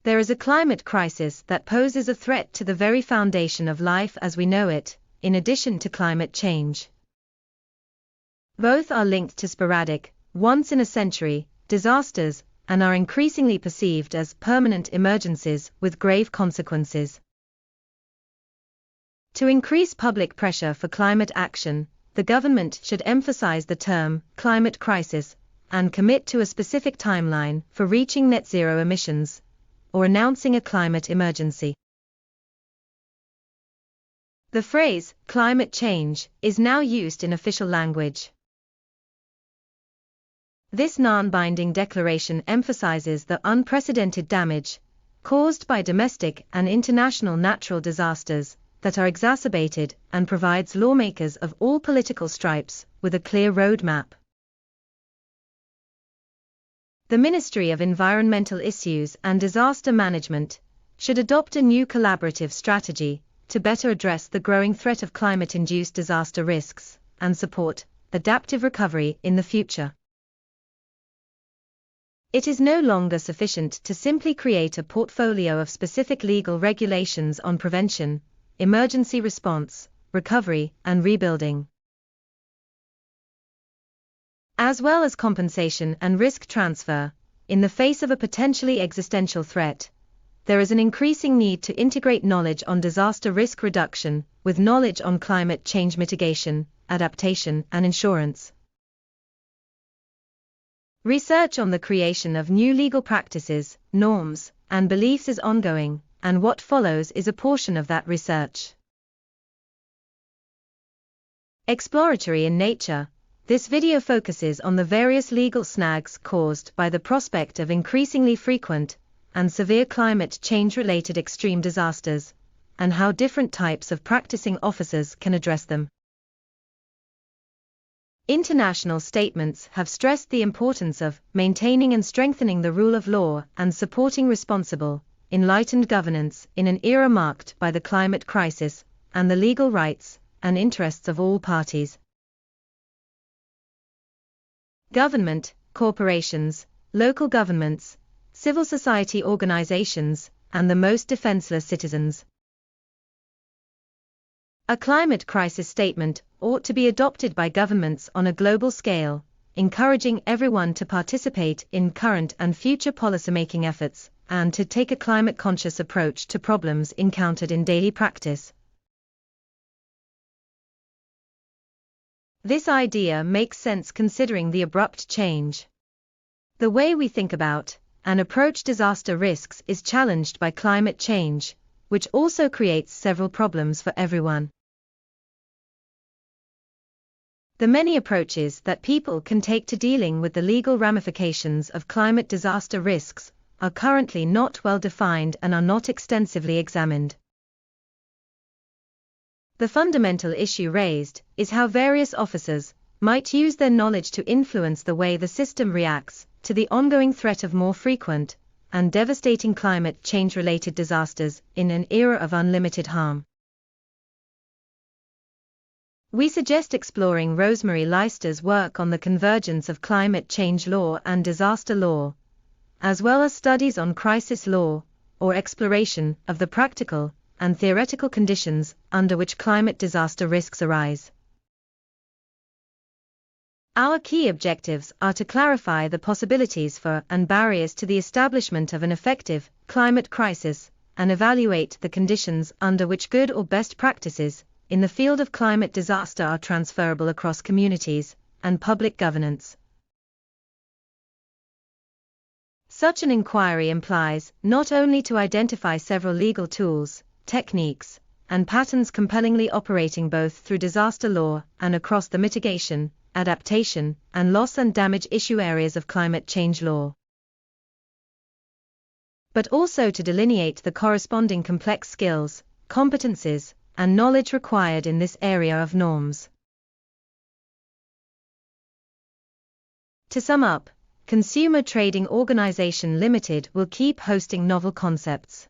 There is a climate crisis that poses a threat to the very foundation of life as we know it, in addition to climate change. Both are linked to sporadic, once-in-a-century, disasters, and are increasingly perceived as permanent emergencies with grave consequences. To increase public pressure for climate action, the government should emphasize the term climate crisis and commit to a specific timeline for reaching net zero emissions or announcing a climate emergency. The phrase climate change is now used in official language. This non-binding declaration emphasizes the unprecedented damage caused by domestic and international natural disasters that are exacerbated and provides lawmakers of all political stripes with a clear roadmap. The Ministry of Environmental Issues and Disaster Management should adopt a new collaborative strategy to better address the growing threat of climate-induced disaster risks and support adaptive recovery in the future. It is no longer sufficient to simply create a portfolio of specific legal regulations on prevention, emergency response, recovery, and rebuilding, as well as compensation and risk transfer. In the face of a potentially existential threat, there is an increasing need to integrate knowledge on disaster risk reduction with knowledge on climate change mitigation, adaptation, and insurance. Research on the creation of new legal practices, norms, and beliefs is ongoing, and what follows is a portion of that research. Exploratory in nature, this video focuses on the various legal snags caused by the prospect of increasingly frequent and severe climate change-related extreme disasters, and how different types of practicing officers can address them. International statements have stressed the importance of maintaining and strengthening the rule of law and supporting responsible, enlightened governance in an era marked by the climate crisis and the legal rights and interests of all parties. Government, corporations, local governments, civil society organizations, and the most defenseless citizens. A climate crisis statement ought to be adopted by governments on a global scale, encouraging everyone to participate in current and future policymaking efforts, and to take a climate-conscious approach to problems encountered in daily practice. This idea makes sense considering the abrupt change. The way we think about and approach disaster risks is challenged by climate change, which also creates several problems for everyone. The many approaches that people can take to dealing with the legal ramifications of climate disaster risks are currently not well defined and are not extensively examined. The fundamental issue raised is how various officers might use their knowledge to influence the way the system reacts to the ongoing threat of more frequent and devastating climate change-related disasters in an era of unlimited harm. We suggest exploring Rosemary Leister's work on the convergence of climate change law and disaster law, as well as studies on crisis law, or exploration of the practical and theoretical conditions under which climate disaster risks arise. Our key objectives are to clarify the possibilities for and barriers to the establishment of an effective climate crisis, and evaluate the conditions under which good or best practices in the field of climate disaster are transferable across communities and public governance. Such an inquiry implies not only to identify several legal tools, techniques, and patterns compellingly operating both through disaster law and across the mitigation, adaptation, and loss and damage issue areas of climate change law, but also to delineate the corresponding complex skills, competencies, and knowledge required in this area of norms. To sum up, Consumer Trading Organization Limited will keep hosting novel concepts,